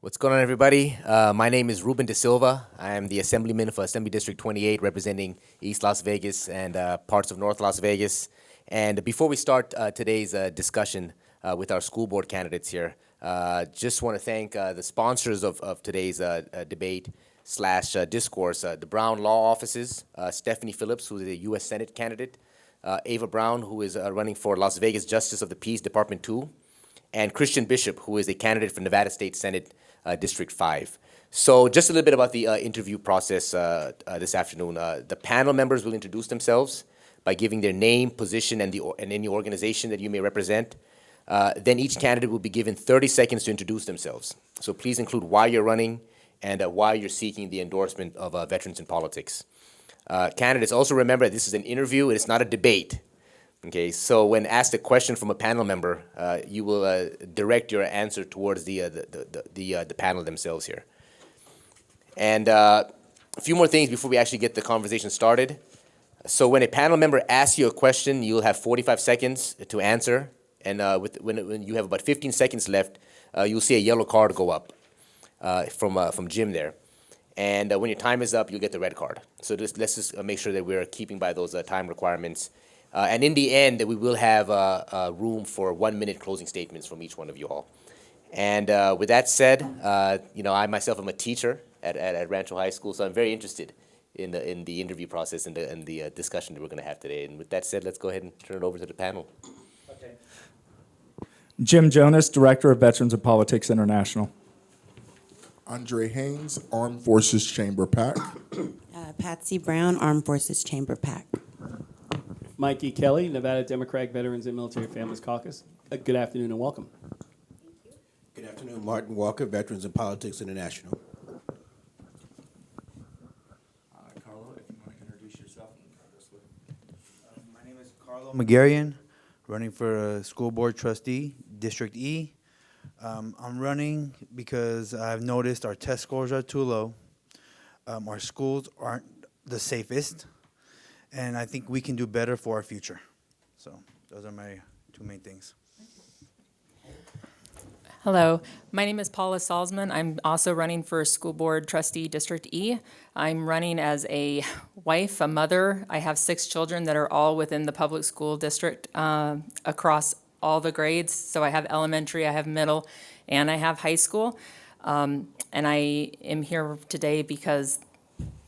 What's going on, everybody? My name is Ruben De Silva. I am the Assemblyman for Assembly District 28, representing East Las Vegas and parts of North Las Vegas. And before we start today's discussion with our school board candidates here, just want to thank the sponsors of today's debate slash discourse, the Brown Law Offices, Stephanie Phillips, who is a U.S. Senate candidate, Ava Brown, who is running for Las Vegas Justice of the Peace, Department 2, and Christian Bishop, who is a candidate for Nevada State Senate District 5. So just a little bit about the interview process this afternoon. The panel members will introduce themselves by giving their name, position, and any organization that you may represent. Then each candidate will be given 30 seconds to introduce themselves. So please include why you're running and why you're seeking the endorsement of Veterans in Politics. Candidates, also remember this is an interview, it's not a debate. Okay, so when asked a question from a panel member, you will direct your answer towards the panel themselves here. And a few more things before we actually get the conversation started. So when a panel member asks you a question, you'll have 45 seconds to answer. And when you have about 15 seconds left, you'll see a yellow card go up from Jim there. And when your time is up, you'll get the red card. So let's just make sure that we're keeping by those time requirements. And in the end, we will have room for 1-minute closing statements from each one of you all. And with that said, I myself am a teacher at Rancho High School, so I'm very interested in the interview process and the discussion that we're going to have today. And with that said, let's go ahead and turn it over to the panel. Okay. Jim Jonas, Director of Veterans and Politics International. Andre Haynes, Armed Forces Chamber PAC. Patsy Brown, Armed Forces Chamber PAC. Mikey Kelly, Nevada Democratic Veterans and Military Families Caucus. Good afternoon and welcome. Good afternoon, Martin Walker, Veterans and Politics International. Carlo, if you want to introduce yourself. My name is Carlo Meguerian, running for School Board Trustee, District E. I'm running because I've noticed our test scores are too low. Our schools aren't the safest. And I think we can do better for our future. So those are my two main things. Hello, my name is Paula Salsman. I'm also running for School Board Trustee District E. I'm running as a wife, a mother. I have 6 children that are all within the public school district across all the grades. So I have elementary, I have middle, and I have high school. And I am here today because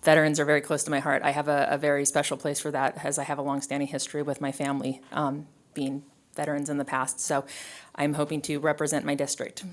veterans are very close to my heart. I have a very special place for that, as I have a longstanding history with my family being veterans in the past. So I'm hoping to represent my district.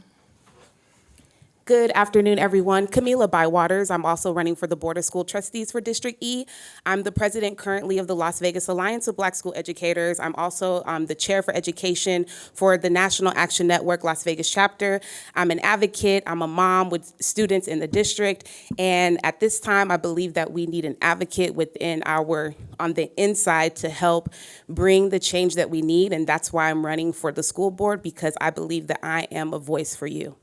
Good afternoon, everyone. Kamilah Bywaters. I'm also running for the Board of School Trustees for District E. I'm the president currently of the Las Vegas Alliance of Black School Educators. I'm also the chair for education for the National Action Network Las Vegas chapter. I'm an advocate. I'm a mom with students in the district. And at this time, I believe that we need an advocate on the inside to help bring the change that we need. And that's why I'm running for the school board, because I believe that I am a voice for you.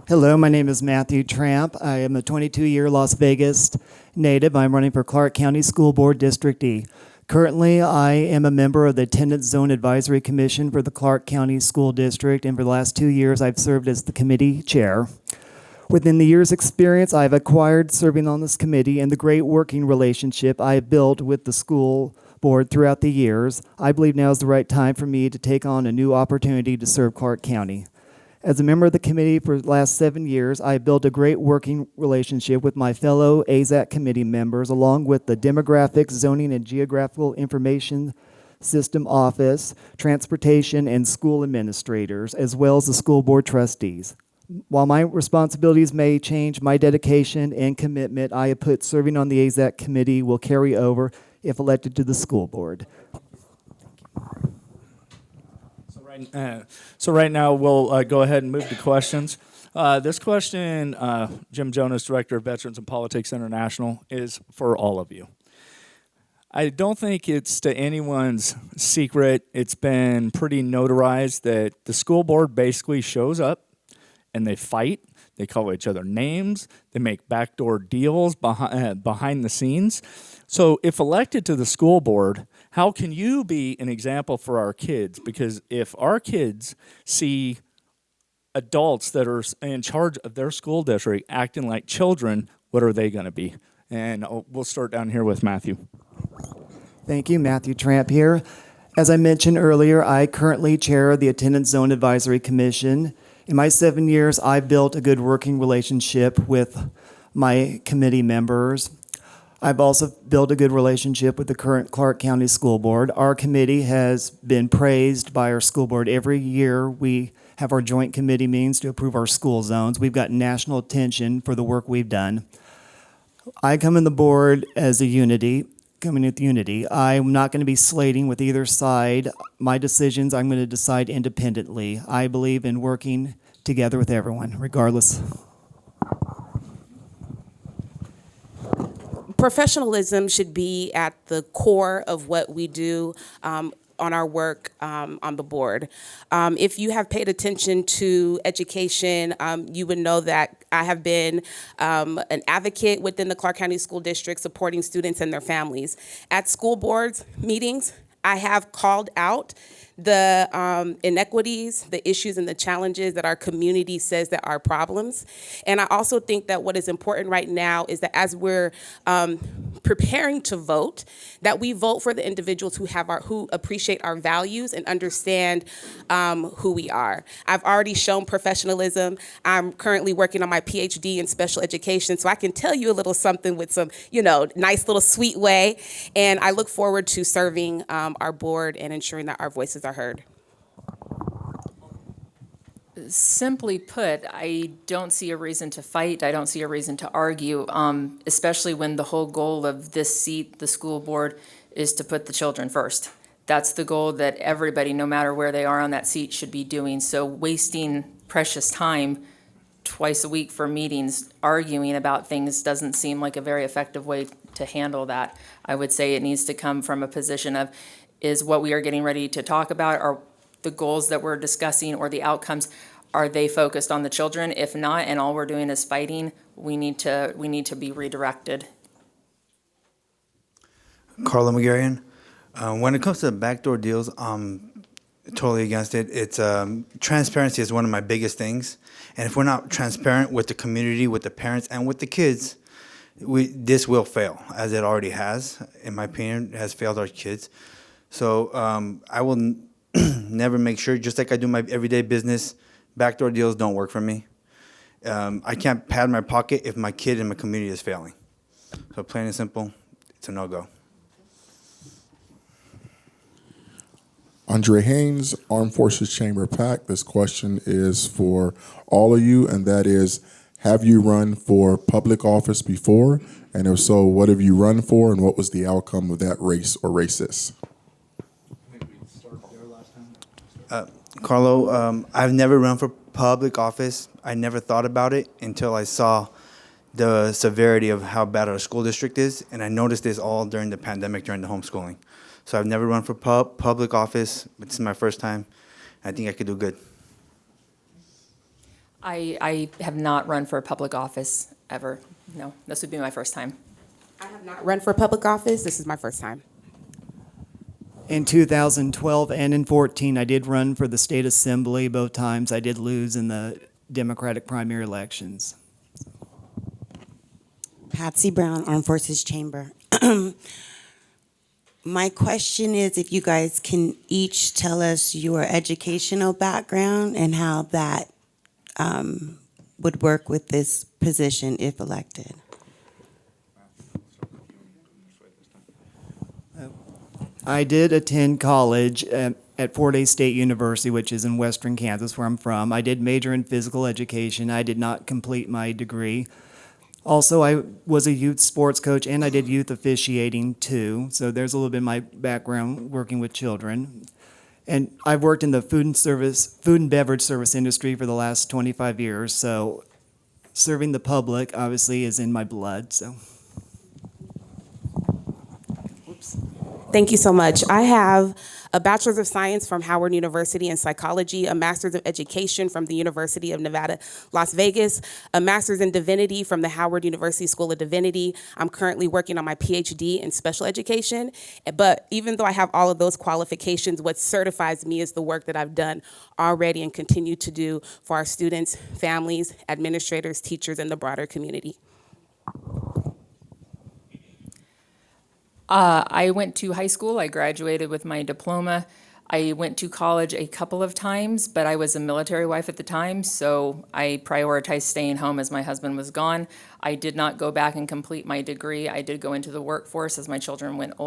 Hello, my name is Matthew Tramp. I am a 22-year Las Vegas native. I'm running for Clark County School Board District E. Currently, I am a member of the Attendance Zone Advisory Commission for the Clark County School District, and for the last 2 years, I've served as the committee chair. Within the year's experience I've acquired serving on this committee and the great working relationship I have built with the school board throughout the years, I believe now is the right time for me to take on a new opportunity to serve Clark County. As a member of the committee for the last 7 years, I have built a great working relationship with my fellow AZAC committee members, along with the Demographics, Zoning, and Geographical Information System Office, Transportation, and School Administrators, as well as the school board trustees. While my responsibilities may change, my dedication and commitment I have put serving on the AZAC committee will carry over if elected to the school board. So right now, we'll go ahead and move to questions. This question, Jim Jonas, Director of Veterans and Politics International, is for all of you. I don't think it's to anyone's secret. It's been pretty notarized that the school board basically shows up and they fight. They call each other names. They make backdoor deals behind the scenes. So if elected to the school board, How can you be an example for our kids? Because if our kids see adults that are in charge of their school district acting like children, what are they going to be? And we'll start down here with Matthew. Thank you, Matthew Tramp here. As I mentioned earlier, I currently chair the Attendance Zone Advisory Commission. In my 7 years, I've built a good working relationship with my committee members. I've also built a good relationship with the current Clark County School Board. Our committee has been praised by our school board every year. We have our joint committee meetings to approve our school zones. We've got national attention for the work we've done. I come in the board as a unity, coming with unity. I'm not going to be slating with either side. My decisions I'm going to decide independently. I believe in working together with everyone, regardless. Professionalism should be at the core of what we do on our work on the board. If you have paid attention to education, you would know that I have been an advocate within the Clark County School District supporting students and their families. At school boards meetings, I have called out the inequities, the issues, and the challenges that our community says that are problems. And I also think that what is important right now is that as we're preparing to vote, that we vote for the individuals who appreciate our values and understand who we are. I've already shown professionalism. I'm currently working on my PhD in special education, so I can tell you a little something with some, nice little sweet way. And I look forward to serving our board and ensuring that our voices are heard. Simply put, I don't see a reason to fight. I don't see a reason to argue, especially when the whole goal of this seat, the school board, is to put the children first. That's the goal that everybody, no matter where they are on that seat, should be doing. So wasting precious time twice a week for meetings arguing about things doesn't seem like a very effective way to handle that. I would say it needs to come from a position of, is what we are getting ready to talk about, are the goals that we're discussing or the outcomes, are they focused on the children? If not, and all we're doing is fighting, we need to be redirected. Carlo Meguerian. When it comes to backdoor deals, I'm totally against it. It's transparency is one of my biggest things, and if we're not transparent with the community, with the parents, and with the kids, this will fail, as it already has. In my opinion, it has failed our kids. So I will never make sure, just like I do my everyday business, backdoor deals don't work for me. I can't pad my pocket if my kid in my community is failing. So plain and simple, it's a no-go. Andre Haynes, Armed Forces Chamber PAC. This question is for all of you, and that is, have you run for public office before? And if so, what have you run for, and what was the outcome of that race or races? Carlo, I've never run for public office. I never thought about it until I saw the severity of how bad our school district is, and I noticed this all during the pandemic, during the homeschooling. So I've never run for public office. This is my first time. I think I could do good. I have not run for public office ever. No, this would be my first time. I have not run for public office. This is my first time. In 2012 and in 2014, I did run for the state assembly. Both times I did lose in the Democratic primary elections. Patsy Brown, Armed Forces Chamber. My question is if you guys can each tell us your educational background and how that would work with this position if elected. I did attend college at Fort Hays State University, which is in western Kansas, where I'm from. I did major in physical education. I did not complete my degree. Also, I was a youth sports coach, and I did youth officiating, too. So there's a little bit of my background working with children. And I've worked in the food and beverage service industry for the last 25 years. So serving the public, obviously, is in my blood, so. Thank you so much. I have a Bachelor's of Science from Howard University in Psychology, a Master's of Education from the University of Nevada, Las Vegas, a Master's in Divinity from the Howard University School of Divinity. I'm currently working on my PhD in special education, but even though I have all of those qualifications, what certifies me is the work that I've done already and continue to do for our students, families, administrators, teachers, and the broader community. I went to high school. I graduated with my diploma. I went to college a couple of times, but I was a military wife at the time, so I prioritized staying home as my husband was gone. I did not go back and complete my degree. I did go into the workforce as my children got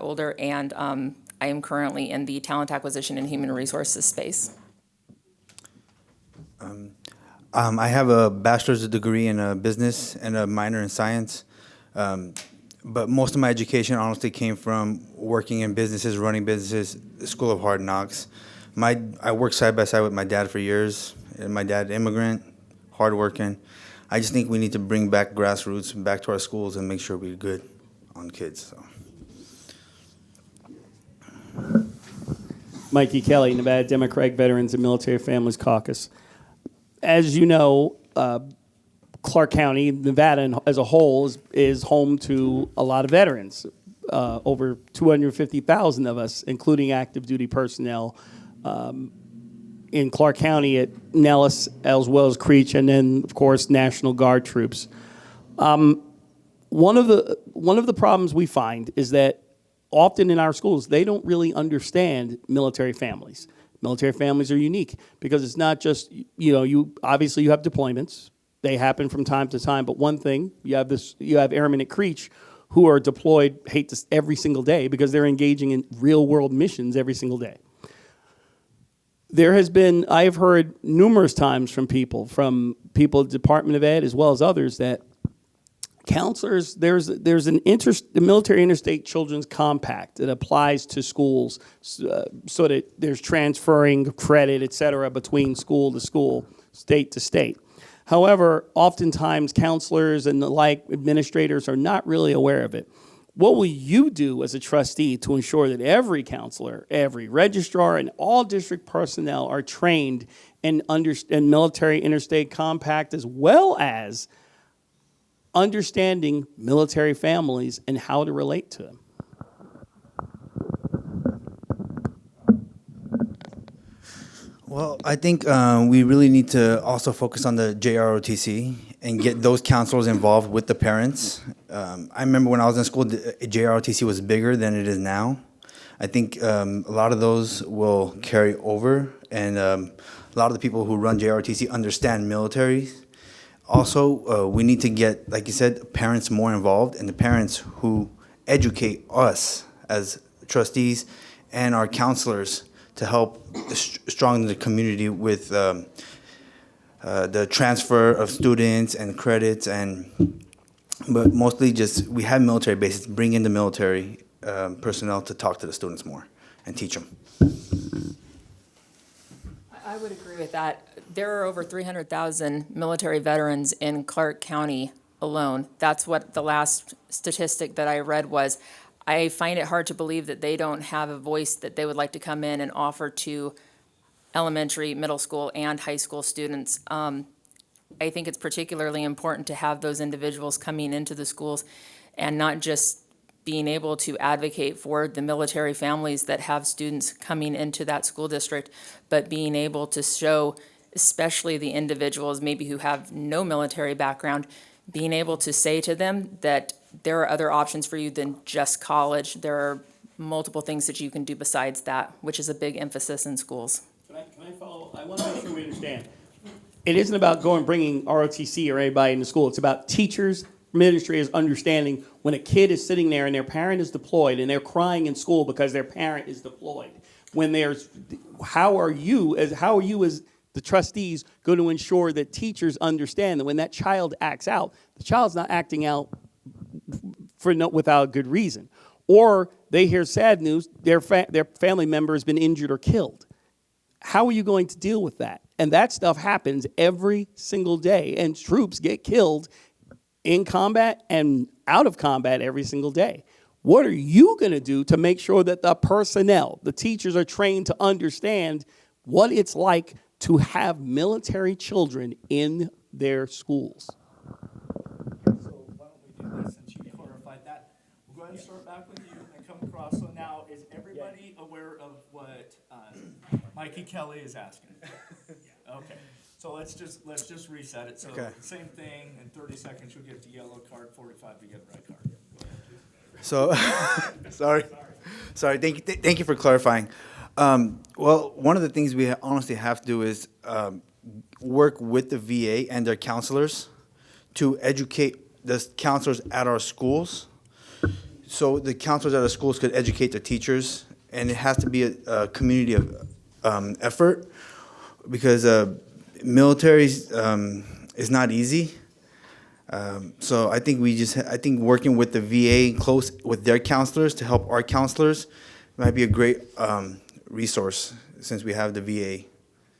older, and I am currently in the talent acquisition and human resources space. I have a bachelor's degree in business and a minor in science. But most of my education honestly came from working in businesses, running businesses, the School of Hard Knocks. I worked side by side with my dad for years, and my dad, immigrant, hardworking. I just think we need to bring back grassroots back to our schools and make sure we're good on kids. So. Mikey Kelly, Nevada Democratic Veterans and Military Families Caucus. As you know, Clark County, Nevada as a whole, is home to a lot of veterans. Over 250,000 of us, including active duty personnel, in Clark County at Nellis, as well as Creech, and then, of course, National Guard troops. One of the problems we find is that often in our schools, they don't really understand military families. Military families are unique because it's not just, you obviously you have deployments. They happen from time to time, but one thing, you have airmen at Creech who are deployed, every single day because they're engaging in real world missions every single day. I have heard numerous times from people at the Department of Ed as well as others that counselors, there's the Military Interstate Children's Compact that applies to schools so that there's transferring credit, et cetera, between school to school, state to state. However, oftentimes counselors and the like administrators are not really aware of it. What will you do as a trustee to ensure that every counselor, every registrar, and all district personnel are trained in Military Interstate Compact as well as understanding military families and how to relate to them? Well, I think we really need to also focus on the JROTC and get those counselors involved with the parents. I remember when I was in school, the JROTC was bigger than it is now. I think a lot of those will carry over, and a lot of the people who run JROTC understand military. Also, we need to get, like you said, parents more involved, and the parents who educate us as trustees and our counselors to help strengthen the community with the transfer of students and credits, but mostly just we have military bases. Bring in the military personnel to talk to the students more and teach them. I would agree with that. There are over 300,000 military veterans in Clark County alone. That's what the last statistic that I read was. I find it hard to believe that they don't have a voice that they would like to come in and offer to elementary, middle school, and high school students. I think it's particularly important to have those individuals coming into the schools and not just being able to advocate for the military families that have students coming into that school district, but being able to show, especially the individuals maybe who have no military background, being able to say to them that there are other options for you than just college. There are multiple things that you can do besides that, which is a big emphasis in schools. Can I follow? I want to make sure we understand. It isn't about bringing ROTC or anybody into school. It's about teachers, administrators understanding when a kid is sitting there and their parent is deployed and they're crying in school because their parent is deployed. How are you as the trustees going to ensure that teachers understand that when that child acts out, the child's not acting out without good reason, or they hear sad news, their family member has been injured or killed. How are you going to deal with that? And that stuff happens every single day, and troops get killed in combat and out of combat every single day. What are you going to do to make sure that the personnel, the teachers, are trained to understand what it's like to have military children in their schools? So why don't we do this, since you clarified that? We'll go ahead and start back with you and come across. So now, is everybody aware of what Mikey Kelly is asking? Okay. So let's just reset it. So Okay. same thing. In 30 seconds, you'll get the yellow card. 45, you get a red card. So, sorry. Thank you for clarifying. Well, one of the things we honestly have to do is work with the VA and their counselors to educate the counselors at our schools. So the counselors at our schools could educate the teachers, and it has to be a community of effort, because military is not easy. So I think working with the VA close with their counselors to help our counselors might be a great resource, since we have the VA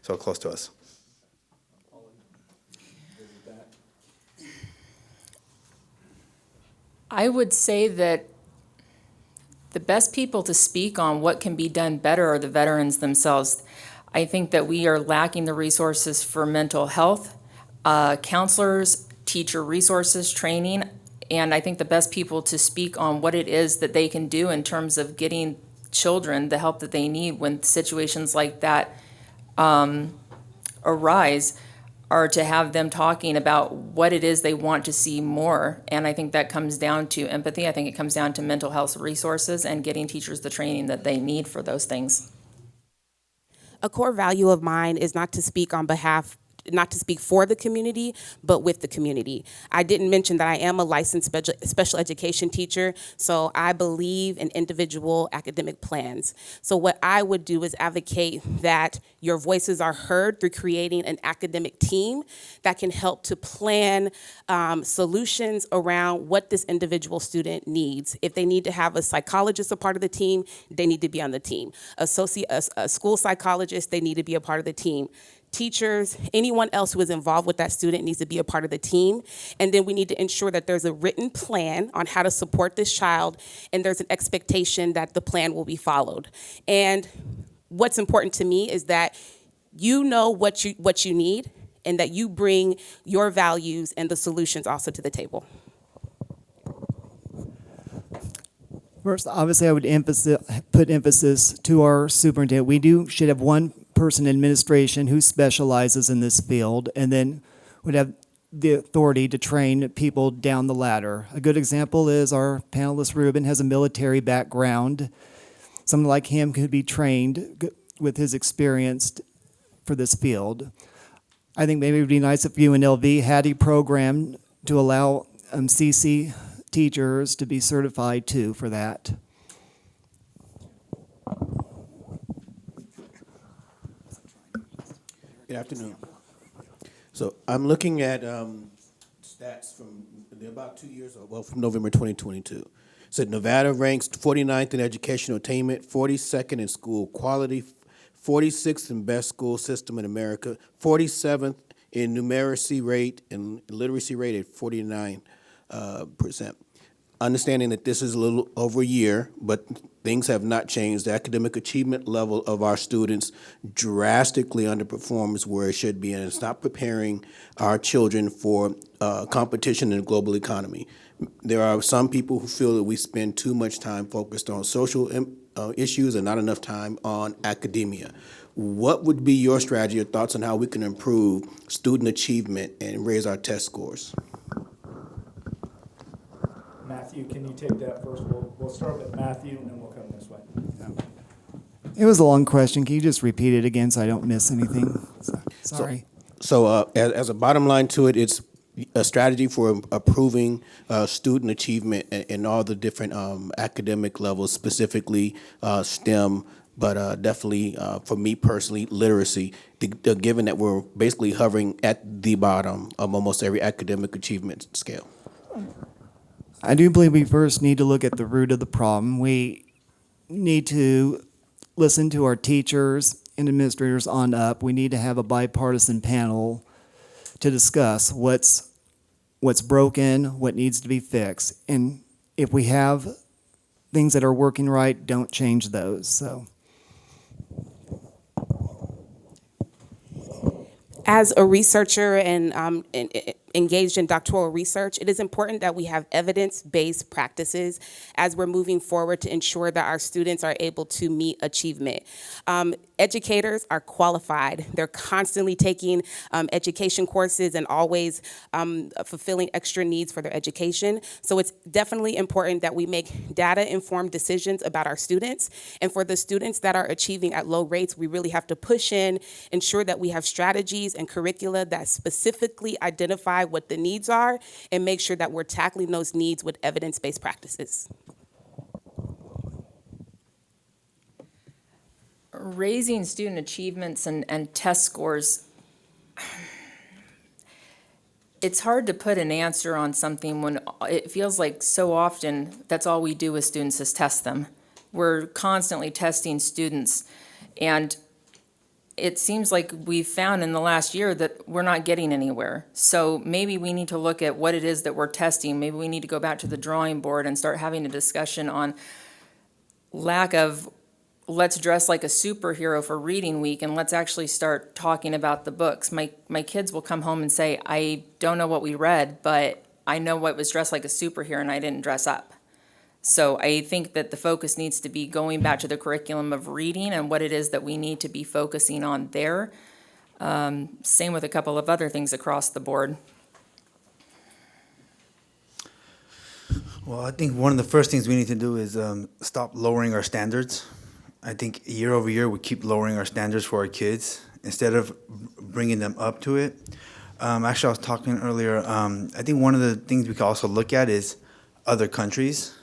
so close to us. I would say that the best people to speak on what can be done better are the veterans themselves. I think that we are lacking the resources for mental health, counselors, teacher resources, training, and I think the best people to speak on what it is that they can do in terms of getting children the help that they need when situations like that arise are to have them talking about what it is they want to see more. And I think that comes down to empathy. I think it comes down to mental health resources and getting teachers the training that they need for those things. A core value of mine is not to speak for the community, but with the community. I didn't mention that I am a licensed special education teacher, so I believe in individual academic plans. So what I would do is advocate that your voices are heard through creating an academic team that can help to plan solutions around what this individual student needs. If they need to have a psychologist a part of the team, they need to be on the team. A school psychologist, they need to be a part of the team. Teachers, anyone else who is involved with that student needs to be a part of the team. And then we need to ensure that there's a written plan on how to support this child, and there's an expectation that the plan will be followed. And what's important to me is that you know what you need, and that you bring your values and the solutions also to the table. First, obviously, I would put emphasis to our superintendent. We should have one person in administration who specializes in this field, and then would have the authority to train people down the ladder. A good example is our panelist Ruben has a military background. Someone like him could be trained with his experience for this field. I think maybe it would be nice if UNLV had a program to allow CC teachers to be certified too for that. Good afternoon. So I'm looking at stats from about 2 years ago, well, from November 2022. Said Nevada ranks 49th in educational attainment, 42nd in school quality, 46th in best school system in America, 47th in numeracy rate and literacy rate at 49%. Understanding that this is a little over a year, but things have not changed. The academic achievement level of our students drastically underperforms where it should be, and it's not preparing our children for competition in the global economy. There are some people who feel that we spend too much time focused on social issues and not enough time on academia. What would be your strategy or thoughts on how we can improve student achievement and raise our test scores? Matthew, can you take that first? We'll start with Matthew, and then we'll come this way. It was a long question. Can you just repeat it again so I don't miss anything? Sorry. So as a bottom line to it, it's a strategy for improving student achievement in all the different academic levels, specifically STEM, but definitely for me personally, literacy, given that we're basically hovering at the bottom of almost every academic achievement scale. I do believe we first need to look at the root of the problem. We need to listen to our teachers and administrators on up. We need to have a bipartisan panel to discuss what's broken, what needs to be fixed. And if we have things that are working right, don't change those. So. As a researcher and engaged in doctoral research, it is important that we have evidence-based practices as we're moving forward to ensure that our students are able to meet achievement. Educators are qualified. They're constantly taking education courses and always fulfilling extra needs for their education. So it's definitely important that we make data-informed decisions about our students. And for the students that are achieving at low rates, we really have to push in, ensure that we have strategies and curricula that specifically identify what the needs are and make sure that we're tackling those needs with evidence-based practices. Raising student achievements and test scores, it's hard to put an answer on something when it feels like so often that's all we do with students is test them. We're constantly testing students, and it seems like we've found in the last year that we're not getting anywhere. So maybe we need to look at what it is that we're testing. Maybe we need to go back to the drawing board and start having a discussion on lack of let's dress like a superhero for reading week, and let's actually start talking about the books. My kids will come home and say, I don't know what we read, but I know what was dressed like a superhero and I didn't dress up. So I think that the focus needs to be going back to the curriculum of reading and what it is that we need to be focusing on there. Same with a couple of other things across the board. Well, I think one of the first things we need to do is stop lowering our standards. I think year over year we keep lowering our standards for our kids instead of bringing them up to it. Actually, I was talking earlier, I think one of the things we can also look at is other countries,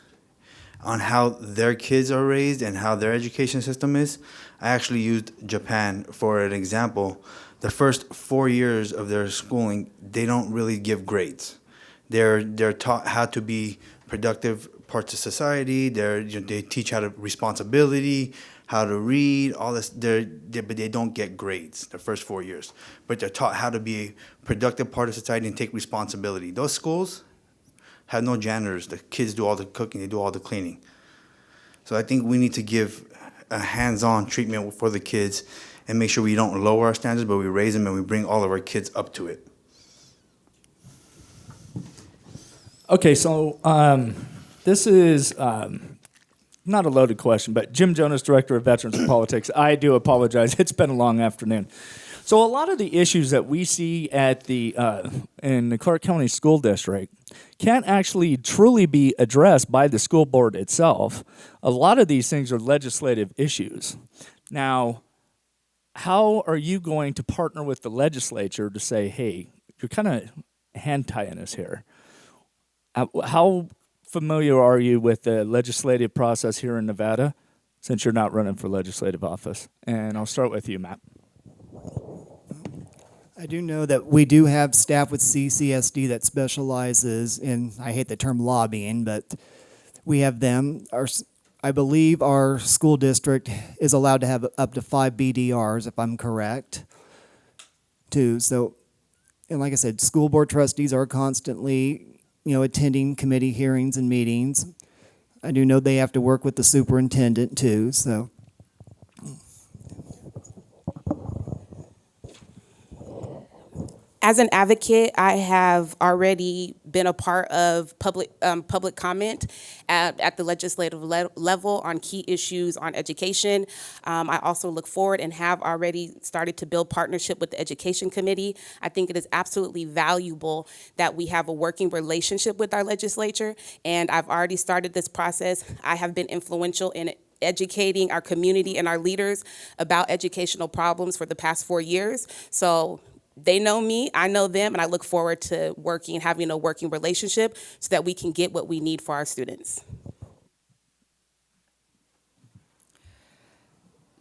on how their kids are raised and how their education system is. I actually used Japan for an example. The first 4 years of their schooling, they don't really give grades. They're taught how to be productive parts of society. They teach how to responsibility, how to read, all this. But they don't get grades the first 4 years. But they're taught how to be a productive part of society and take responsibility. Those schools have no janitors. The kids do all the cooking, they do all the cleaning. So I think we need to give a hands-on treatment for the kids and make sure we don't lower our standards, but we raise them and we bring all of our kids up to it. Okay, so this is not a loaded question, but Jim Jonas, Director of Veterans and Politics. I do apologize. It's been a long afternoon. So a lot of the issues that we see at in the Clark County School District can't actually truly be addressed by the school board itself. A lot of these things are legislative issues. Now, how are you going to partner with the legislature to say, hey, you're kind of hand-tying us here? How familiar are you with the legislative process here in Nevada, since you're not running for legislative office? And I'll start with you, Matt. I do know that we do have staff with CCSD that specializes in, I hate the term lobbying, but we have them. I believe our school district is allowed to have up to 5 BDRs, if I'm correct, too. So, and like I said, school board trustees are constantly, attending committee hearings and meetings. I do know they have to work with the superintendent, too, so. As an advocate, I have already been a part of public comment at the legislative level on key issues on education. I also look forward and have already started to build partnership with the Education Committee. I think it is absolutely valuable that we have a working relationship with our legislature, and I've already started this process. I have been influential in educating our community and our leaders about educational problems for the past 4 years. So they know me, I know them, and I look forward to having a working relationship so that we can get what we need for our students.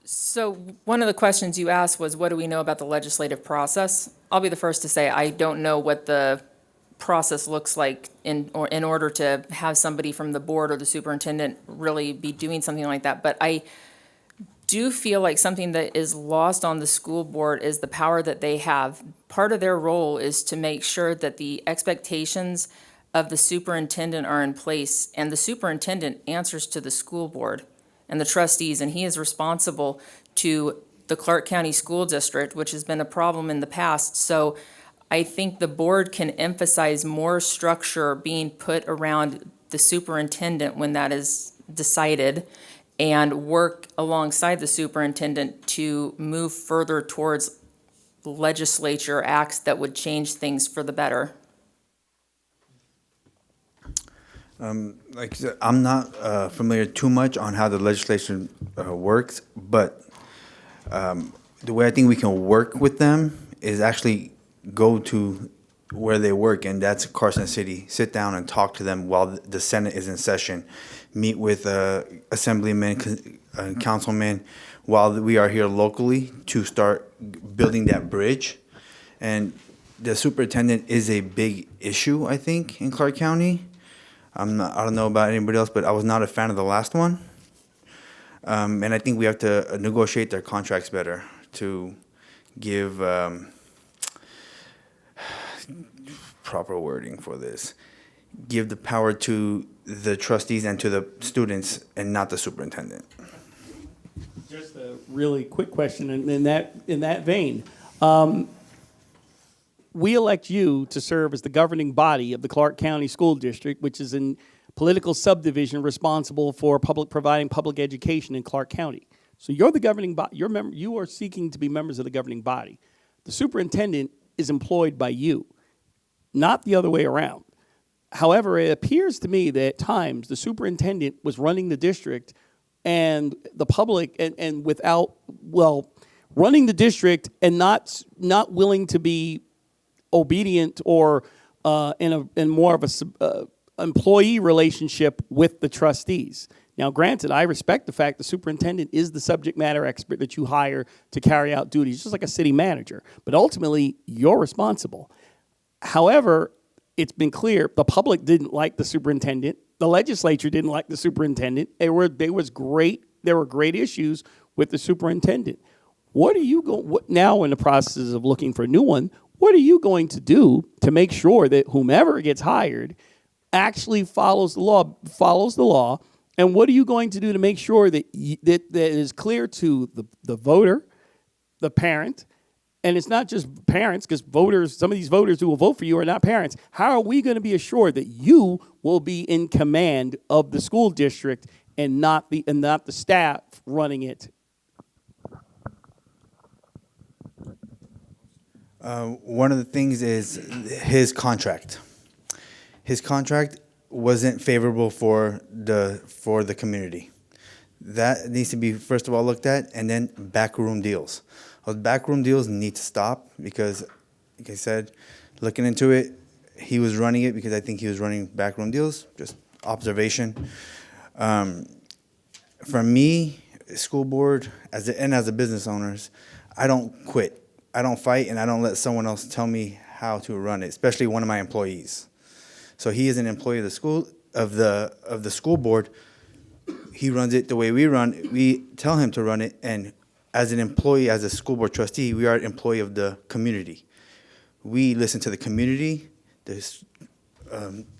So one of the questions you asked was, what do we know about the legislative process? I'll be the first to say I don't know what the process looks like in order to have somebody from the board or the superintendent really be doing something like that. But I do feel like something that is lost on the school board is the power that they have. Part of their role is to make sure that the expectations of the superintendent are in place, and the superintendent answers to the school board and the trustees, and he is responsible to the Clark County School District, which has been a problem in the past. So I think the board can emphasize more structure being put around the superintendent when that is decided, and work alongside the superintendent to move further towards legislature acts that would change things for the better. Like I said, I'm not familiar too much on how the legislation works, but the way I think we can work with them is actually go to where they work, and that's Carson City. Sit down and talk to them while the Senate is in session. Meet with assemblymen and councilmen while we are here locally to start building that bridge. And the superintendent is a big issue, I think, in Clark County. I don't know about anybody else, but I was not a fan of the last one. And I think we have to negotiate their contracts better to give proper wording for this. Give the power to the trustees and to the students and not the superintendent. Just a really quick question in that vein. We elect you to serve as the governing body of the Clark County School District, which is a political subdivision responsible for providing public education in Clark County. So you're the governing body. You are seeking to be members of the governing body. The superintendent is employed by you, not the other way around. However, it appears to me that at times the superintendent was running the district and the public and without, well, running the district and not willing to be obedient or in more of a employee relationship with the trustees. Now, granted, I respect the fact the superintendent is the subject matter expert that you hire to carry out duties, just like a city manager. But ultimately, you're responsible. However, it's been clear the public didn't like the superintendent. The legislature didn't like the superintendent. There were great issues with the superintendent. What are you now in the process of looking for a new one? What are you going to do to make sure that whomever gets hired actually follows the law? And what are you going to do to make sure that that is clear to the voter, the parent, and it's not just parents, because some of these voters who will vote for you are not parents. How are we going to be assured that you will be in command of the school district and not the staff running it? One of the things is his contract. His contract wasn't favorable for the community. That needs to be first of all looked at, and then backroom deals. Those backroom deals need to stop because, like I said, looking into it, he was running it because I think he was running backroom deals. Just observation. For me, school board as a business owners, I don't quit. I don't fight, and I don't let someone else tell me how to run it, especially one of my employees. So he is an employee of the school board. He runs it the way we run. We tell him to run it, and as an employee, as a school board trustee, we are an employee of the community. We listen to the community. The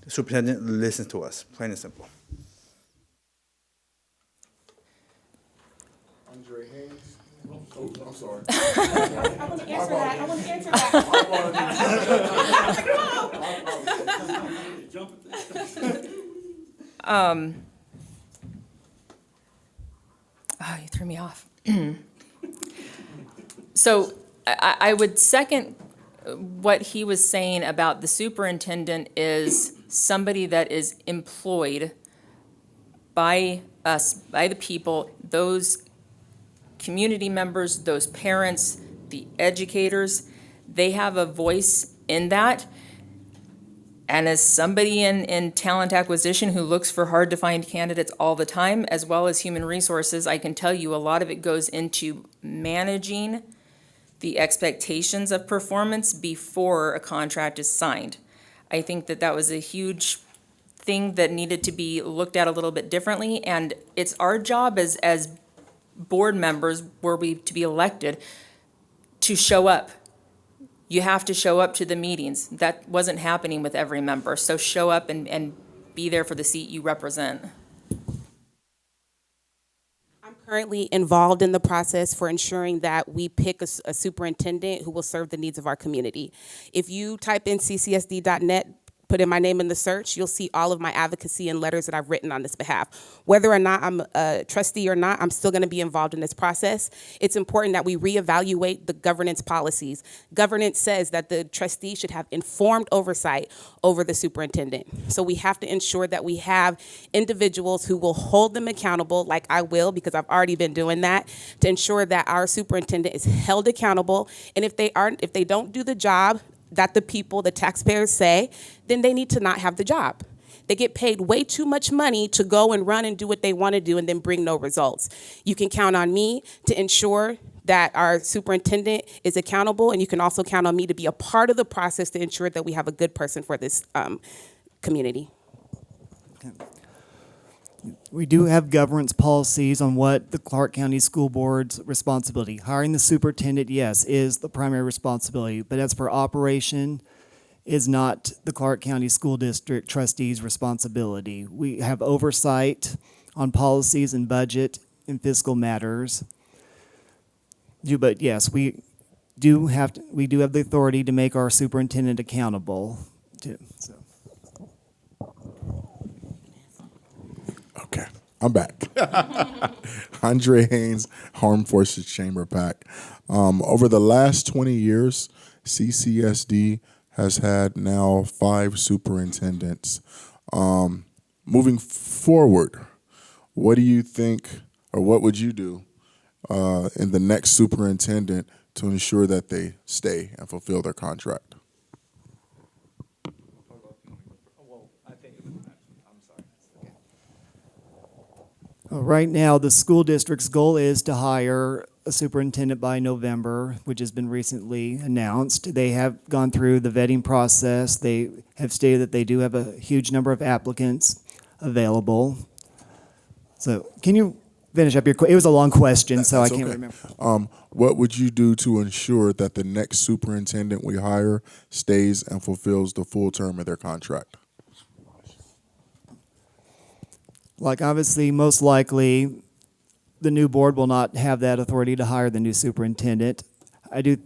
superintendent listens to us, plain and simple. Andre Haynes. Oh, I'm sorry. I want to answer that. Oh, you threw me off. So I would second what he was saying about the superintendent is somebody that is employed by us, by the people, those community members, those parents, the educators. They have a voice in that. And as somebody in talent acquisition who looks for hard-to-find candidates all the time, as well as human resources, I can tell you a lot of it goes into managing the expectations of performance before a contract is signed. I think that was a huge thing that needed to be looked at a little bit differently, and it's our job as board members, were we to be elected, to show up. You have to show up to the meetings. That wasn't happening with every member. So show up and be there for the seat you represent. I'm currently involved in the process for ensuring that we pick a superintendent who will serve the needs of our community. If you type in ccsd.net, put in my name in the search, you'll see all of my advocacy and letters that I've written on this behalf. Whether or not I'm a trustee or not, I'm still going to be involved in this process. It's important that we reevaluate the governance policies. Governance says that the trustee should have informed oversight over the superintendent. So we have to ensure that we have individuals who will hold them accountable, like I will, because I've already been doing that, to ensure that our superintendent is held accountable. And if they don't do the job that the people, the taxpayers say, then they need to not have the job. They get paid way too much money to go and run and do what they want to do and then bring no results. You can count on me to ensure that our superintendent is accountable, and you can also count on me to be a part of the process to ensure that we have a good person for this community. We do have governance policies on what the Clark County School Board's responsibility. Hiring the superintendent, yes, is the primary responsibility, but as for operation, is not the Clark County School District trustees' responsibility. We have oversight on policies and budget and fiscal matters. But yes, we do have the authority to make our superintendent accountable too. So. Okay, I'm back. Andre Haynes, Armed Forces Chamber PAC. Over the last 20 years, CCSD has had now 5 superintendents. Moving forward, what do you think, or what would you do in the next superintendent to ensure that they stay and fulfill their contract? Right now, the school district's goal is to hire a superintendent by November, which has been recently announced. They have gone through the vetting process. They have stated that they do have a huge number of applicants available. So can you finish up your question? It was a long question, so I can't remember. What would you do to ensure that the next superintendent we hire stays and fulfills the full term of their contract? Like, obviously, most likely, the new board will not have that authority to hire the new superintendent. I do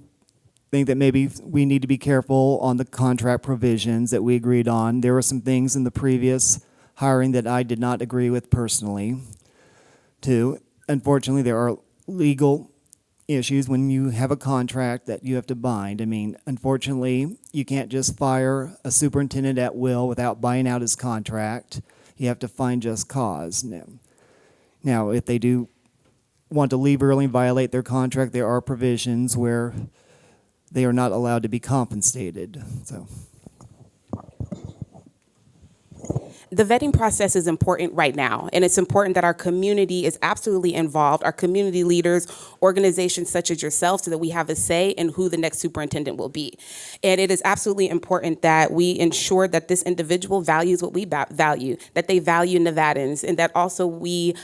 think that maybe we need to be careful on the contract provisions that we agreed on. There were some things in the previous hiring that I did not agree with personally, too. Unfortunately, there are legal issues when you have a contract that you have to bind. I mean, unfortunately, you can't just fire a superintendent at will without buying out his contract. You have to find just cause. Now, if they do want to leave early and violate their contract, there are provisions where they are not allowed to be compensated. So. The vetting process is important right now, and it's important that our community is absolutely involved, our community leaders, organizations such as yourself, so that we have a say in who the next superintendent will be. And it is absolutely important that we ensure that this individual values what we value, that they value Nevadans, and that also we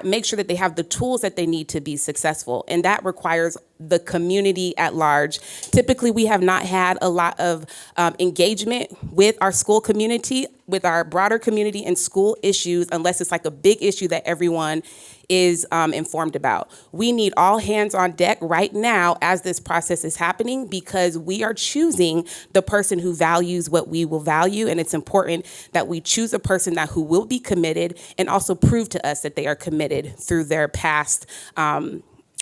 make sure that they have the tools that they need to be successful. And that requires the community at large. Typically, we have not had a lot of engagement with our school community, with our broader community and school issues, unless it's like a big issue that everyone is informed about. We need all hands on deck right now as this process is happening, because we are choosing the person who values what we will value, and it's important that we choose a person who will be committed and also prove to us that they are committed through their past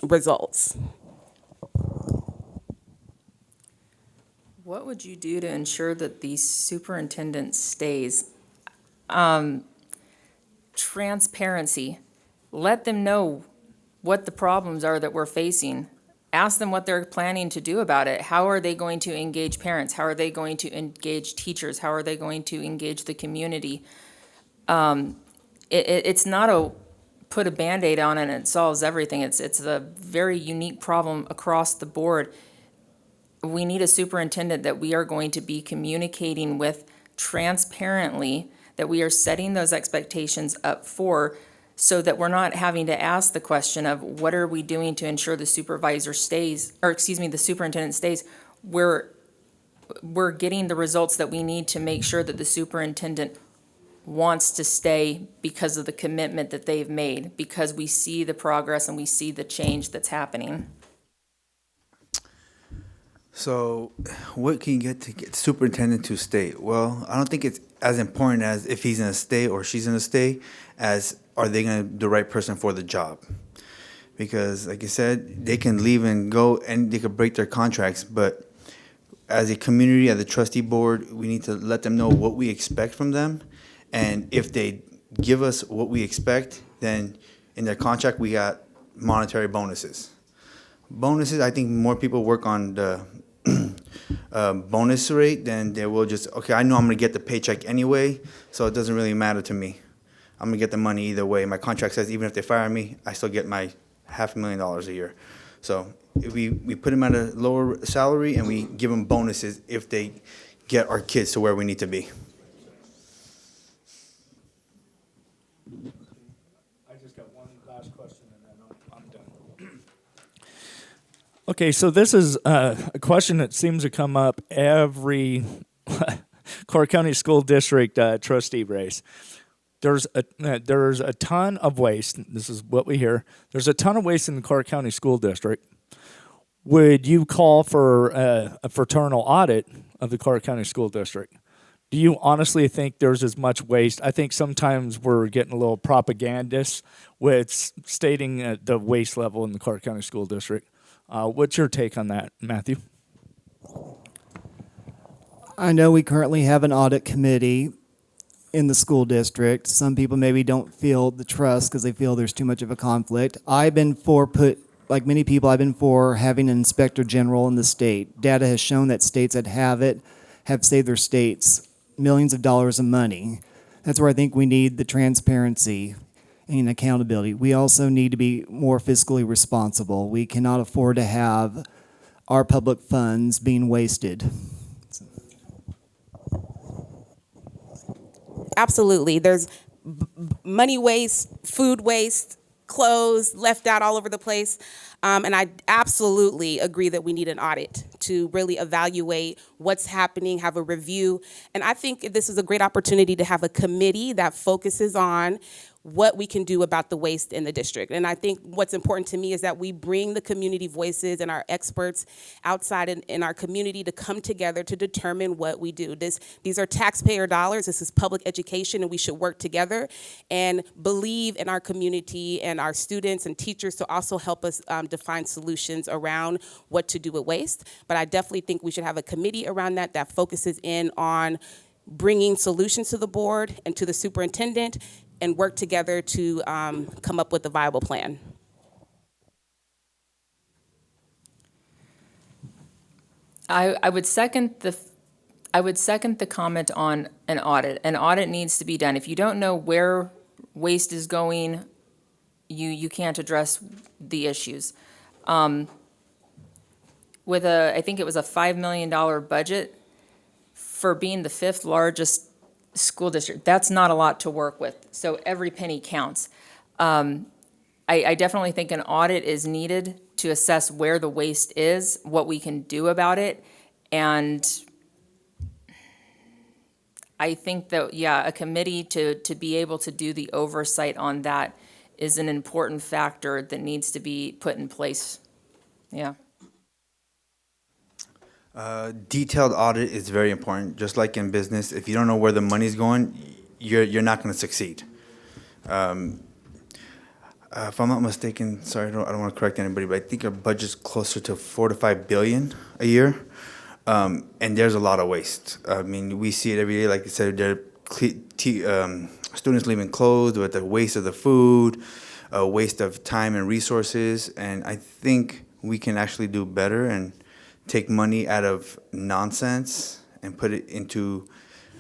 results. What would you do to ensure that the superintendent stays? Transparency. Let them know what the problems are that we're facing. Ask them what they're planning to do about it. How are they going to engage parents? How are they going to engage teachers? How are they going to engage the community? It's not a put a Band-Aid on it and it solves everything. It's a very unique problem across the board. We need a superintendent that we are going to be communicating with transparently, that we are setting those expectations up for, so that we're not having to ask the question of what are we doing to ensure the supervisor stays, or excuse me, the superintendent stays? we're getting the results that we need to make sure that the superintendent wants to stay because of the commitment that they've made, because we see the progress and we see the change that's happening. So, what can you get to get superintendent to stay? Well, I don't think it's as important as if he's going to stay or she's going to stay, as are they going to be the right person for the job? Because, like you said, they can leave and go and they could break their contracts, but as a community, as a trustee board, we need to let them know what we expect from them. And if they give us what we expect, then in their contract, we got monetary bonuses. Bonuses, I think more people work on the bonus rate than they will just, okay, I know I'm going to get the paycheck anyway, so it doesn't really matter to me. I'm going to get the money either way. My contract says even if they fire me, I still get my $500,000 a year. So if we put them at a lower salary and we give them bonuses if they get our kids to where we need to be. I just got one last question and then I'm done. Okay, so this is a question that seems to come up every Clark County School District trustee race. There's a ton of waste. This is what we hear. There's a ton of waste in the Clark County School District. Would you call for a fraternal audit of the Clark County School District? Do you honestly think there's as much waste? I think sometimes we're getting a little propagandist with stating the waste level in the Clark County School District. What's your take on that, Matthew? I know we currently have an audit committee in the school district. Some people maybe don't feel the trust because they feel there's too much of a conflict. I've been like many people, I've been for having an inspector general in the state. Data has shown that states that have it have saved their states millions of dollars of money. That's where I think we need the transparency and accountability. We also need to be more fiscally responsible. We cannot afford to have our public funds being wasted. Absolutely. There's money waste, food waste, clothes left out all over the place. And I absolutely agree that we need an audit to really evaluate what's happening, have a review. And I think this is a great opportunity to have a committee that focuses on what we can do about the waste in the district. And I think what's important to me is that we bring the community voices and our experts outside in our community to come together to determine what we do. These are taxpayer dollars, this is public education, and we should work together and believe in our community and our students and teachers to also help us define solutions around what to do with waste. But I definitely think we should have a committee around that focuses in on bringing solutions to the board and to the superintendent and work together to come up with a viable plan. I would second the comment on an audit. An audit needs to be done. If you don't know where waste is going, you can't address the issues. With I think it was a $5 million budget for being the 5th largest school district, that's not a lot to work with. So every penny counts. I definitely think an audit is needed to assess where the waste is, what we can do about it, and I think that, yeah, a committee to be able to do the oversight on that is an important factor that needs to be put in place. Yeah. Detailed audit is very important. Just like in business, if you don't know where the money's going, you're not going to succeed. If I'm not mistaken, sorry, I don't want to correct anybody, but I think our budget's closer to $4 to $5 billion a year, and there's a lot of waste. I mean, we see it every day. Like I said, there are students leaving clothes with the waste of the food, waste of time and resources, and I think we can actually do better and take money out of nonsense and put it into,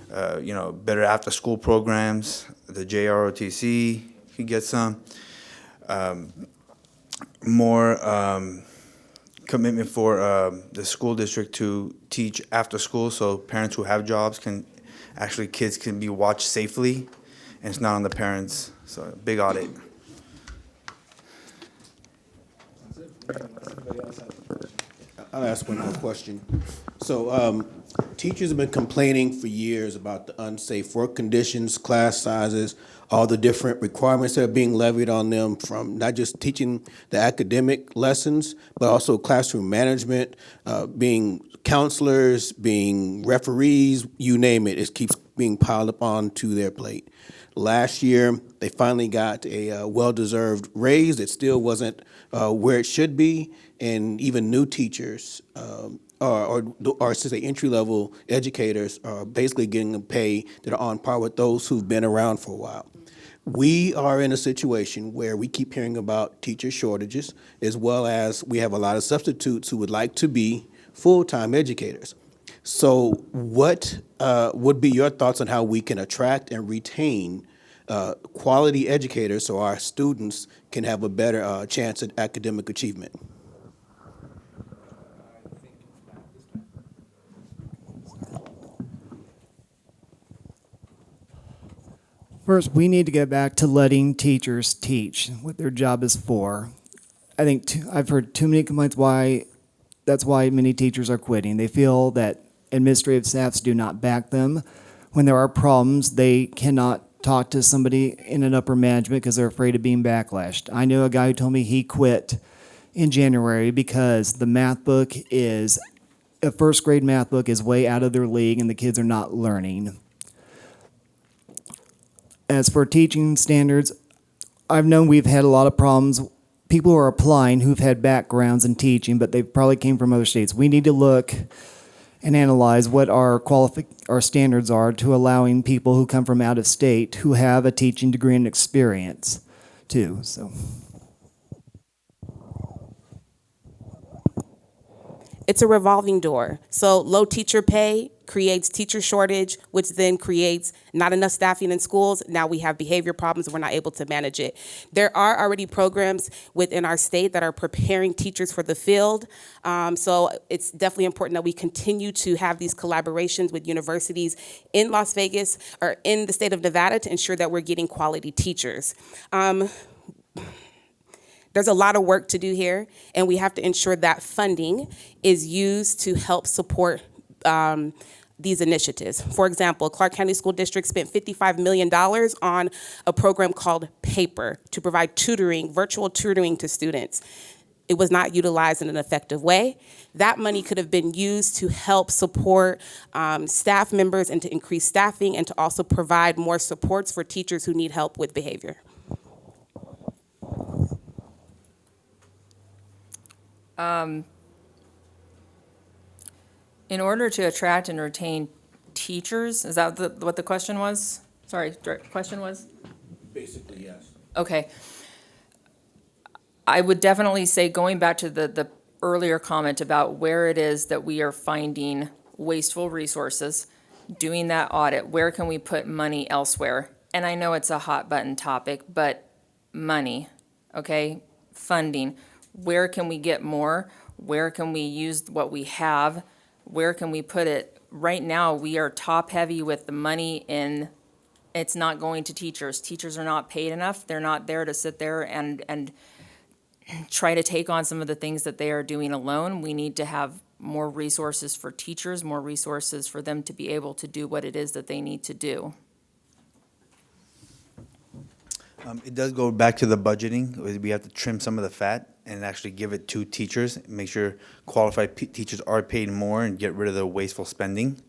better after-school programs. The JROTC can get some. More commitment for the school district to teach after school, so parents who have jobs kids can be watched safely, and it's not on the parents. So big audit. I'll ask one more question. So, teachers have been complaining for years about the unsafe work conditions, class sizes, all the different requirements that are being levied on them from not just teaching the academic lessons, but also classroom management, being counselors, being referees, you name it. It keeps being piled up onto their plate. Last year, they finally got a well-deserved raise. It still wasn't where it should be, and even new teachers, or I should say entry-level educators, are basically getting a pay that are on par with those who've been around for a while. We are in a situation where we keep hearing about teacher shortages, as well as we have a lot of substitutes who would like to be full-time educators. So what would be your thoughts on how we can attract and retain quality educators so our students can have a better chance at academic achievement? First, we need to get back to letting teachers teach what their job is for. I think I've heard too many complaints that's why many teachers are quitting. They feel that administrative staffs do not back them. When there are problems, they cannot talk to somebody in an upper management because they're afraid of being backlashed. I know a guy who told me he quit in January because the math book is, a first grade math book is way out of their league and the kids are not learning. As for teaching standards, I've known we've had a lot of problems. People are applying who've had backgrounds in teaching, but they probably came from other states. We need to look and analyze what our standards are to allowing people who come from out of state who have a teaching degree and experience too. So It's a revolving door. So low teacher pay creates teacher shortage, which then creates not enough staffing in schools. Now we have behavior problems and we're not able to manage it. There are already programs within our state that are preparing teachers for the field. So it's definitely important that we continue to have these collaborations with universities in Las Vegas or in the state of Nevada to ensure that we're getting quality teachers. There's a lot of work to do here, and we have to ensure that funding is used to help support these initiatives. For example, Clark County School District spent $55 million on a program called PAPER to provide tutoring, virtual tutoring to students. It was not utilized in an effective way. That money could have been used to help support staff members and to increase staffing and to also provide more supports for teachers who need help with behavior. In order to attract and retain teachers, is that what the question was? Sorry, question was? Basically, yes. Okay. I would definitely say, going back to the earlier comment about where it is that we are finding wasteful resources, doing that audit, where can we put money elsewhere? And I know it's a hot button topic, but money, okay? Funding. Where can we get more? Where can we use what we have? Where can we put it? Right now, we are top heavy with the money in, it's not going to teachers. Teachers are not paid enough. They're not there to sit there and try to take on some of the things that they are doing alone. We need to have more resources for teachers, more resources for them to be able to do what it is that they need to do. It does go back to the budgeting. We have to trim some of the fat and actually give it to teachers, make sure qualified teachers are paid more and get rid of the wasteful spending.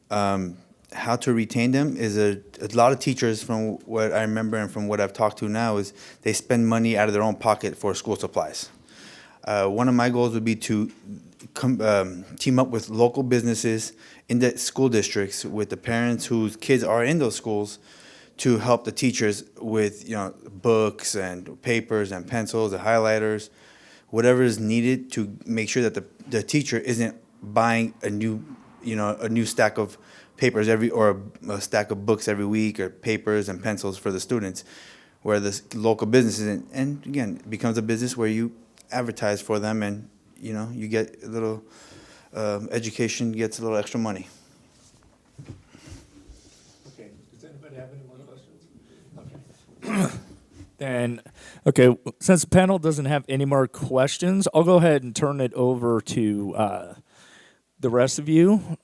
How to retain them is a lot of teachers, from what I remember and from what I've talked to now, is they spend money out of their own pocket for school supplies. One of my goals would be to team up with local businesses in the school districts with the parents whose kids are in those schools to help the teachers with, books and papers and pencils and highlighters, whatever is needed to make sure that the teacher isn't buying a new stack of papers or a stack of books every week, or papers and pencils for the students, where the local businesses, and again, it becomes a business where you advertise for them, and you get a little education, gets a little extra money. And, okay, since the panel doesn't have any more questions, I'll go ahead and turn it over to the rest of you.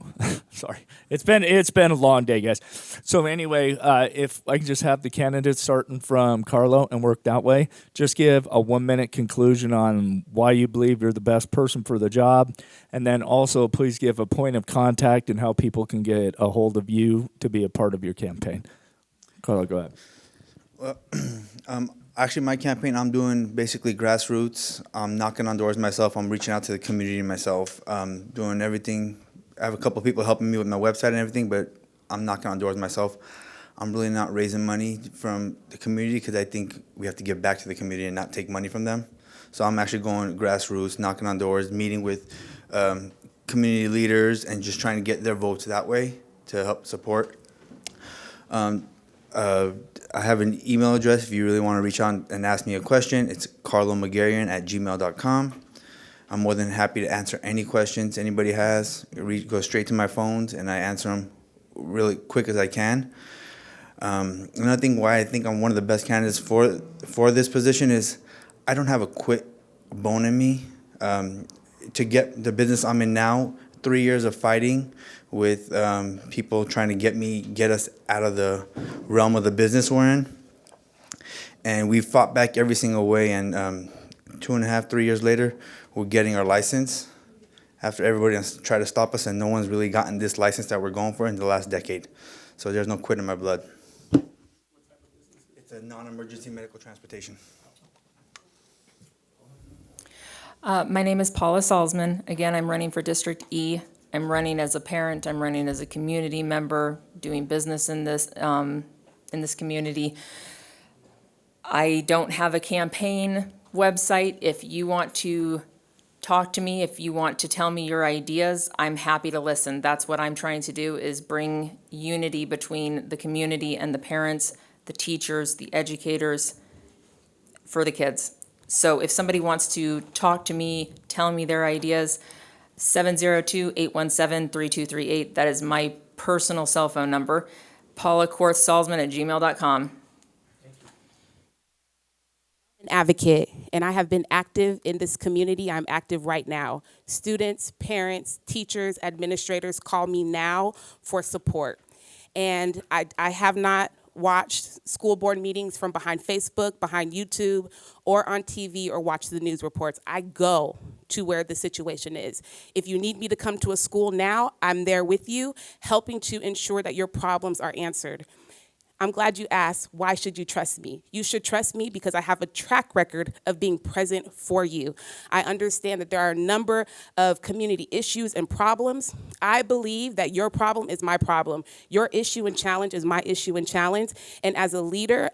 Sorry, it's been a long day, guys. So anyway, if I can just have the candidates starting from Carlo and work that way, just give a 1-minute conclusion on why you believe you're the best person for the job, and then also please give a point of contact and how people can get a hold of you to be a part of your campaign. Carlo, go ahead. Actually, my campaign, I'm doing basically grassroots. I'm knocking on doors myself. I'm reaching out to the community myself, doing everything. I have a couple of people helping me with my website and everything, but I'm knocking on doors myself. I'm really not raising money from the community because I think we have to give back to the community and not take money from them. So I'm actually going grassroots, knocking on doors, meeting with community leaders, and just trying to get their votes that way to help support. I have an email address if you really want to reach out and ask me a question. It's carlomeguerian@gmail.com. I'm more than happy to answer any questions anybody has. Go straight to my phones, and I answer them really quick as I can. Another thing why I think I'm one of the best candidates for this position is I don't have a quit bone in me. To get the business I'm in now, 3 years of fighting with people trying to get us out of the realm of the business we're in. And we fought back every single way, and 2.5, 3 years later, we're getting our license after everybody else tried to stop us, and no one's really gotten this license that we're going for in the last decade. So there's no quit in my blood. It's a non-emergency medical transportation. My name is Paula Salsman. Again, I'm running for District E. I'm running as a parent. I'm running as a community member, doing business in this community. I don't have a campaign website. If you want to talk to me, if you want to tell me your ideas, I'm happy to listen. That's what I'm trying to do, is bring unity between the community and the parents, the teachers, the educators, for the kids. So if somebody wants to talk to me, tell me their ideas, 702-817-3238. That is my personal cell phone number. paulasalsman@gmail.com. An advocate, and I have been active in this community. I'm active right now. Students, parents, teachers, administrators call me now for support. And I have not watched school board meetings from behind Facebook, behind YouTube, or on TV, or watch the news reports. I go to where the situation is. If you need me to come to a school now, I'm there with you, helping to ensure that your problems are answered. I'm glad you asked, why should you trust me? You should trust me because I have a track record of being present for you. I understand that there are a number of community issues and problems. I believe that your problem is my problem. Your issue and challenge is my issue and challenge. And as a leader,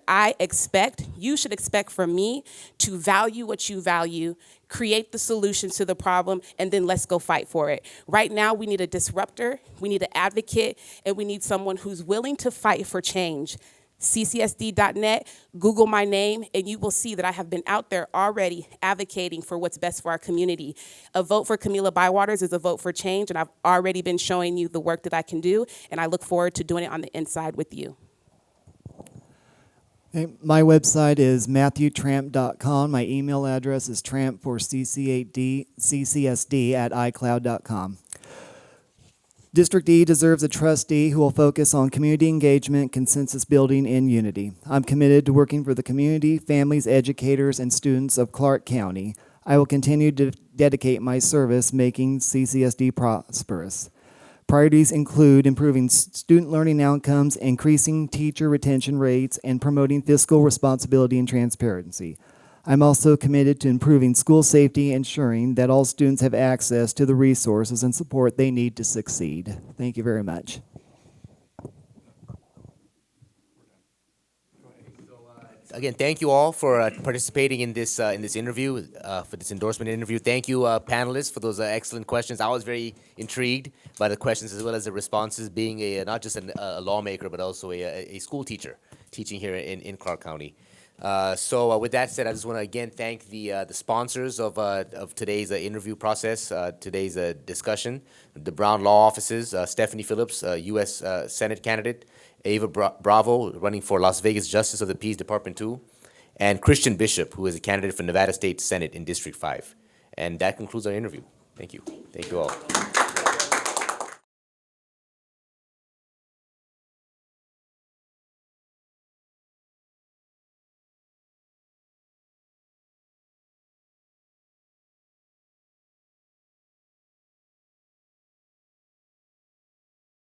you should expect from me to value what you value, create the solutions to the problem, and then let's go fight for it. Right now, we need a disruptor, we need an advocate, and we need someone who's willing to fight for change. ccsd.net, Google my name, and you will see that I have been out there already advocating for what's best for our community. A vote for Kamilah Bywaters is a vote for change, and I've already been showing you the work that I can do, and I look forward to doing it on the inside with you. Okay, my website is matthewtramp.com. My email address is tramp4ccsd@icloud.com. District E deserves a trustee who will focus on community engagement, consensus building, and unity. I'm committed to working for the community, families, educators, and students of Clark County. I will continue to dedicate my service making CCSD prosperous. Priorities include improving student learning outcomes, increasing teacher retention rates, and promoting fiscal responsibility and transparency. I'm also committed to improving school safety, ensuring that all students have access to the resources and support they need to succeed. Thank you very much. Again, thank you all for participating in this interview, for this endorsement interview. Thank you, panelists, for those excellent questions. I was very intrigued by the questions as well as the responses, being not just a lawmaker, but also a school teacher teaching here in Clark County. So with that said, I just want to again thank the sponsors of today's interview process, today's discussion, the Brown Law Offices, Stephanie Phillips, U.S. Senate candidate, Ava Bravo, running for Las Vegas Justice of the Peace Department 2, and Christian Bishop, who is a candidate for Nevada State Senate in District 5. And that concludes our interview. Thank you. Thank you all.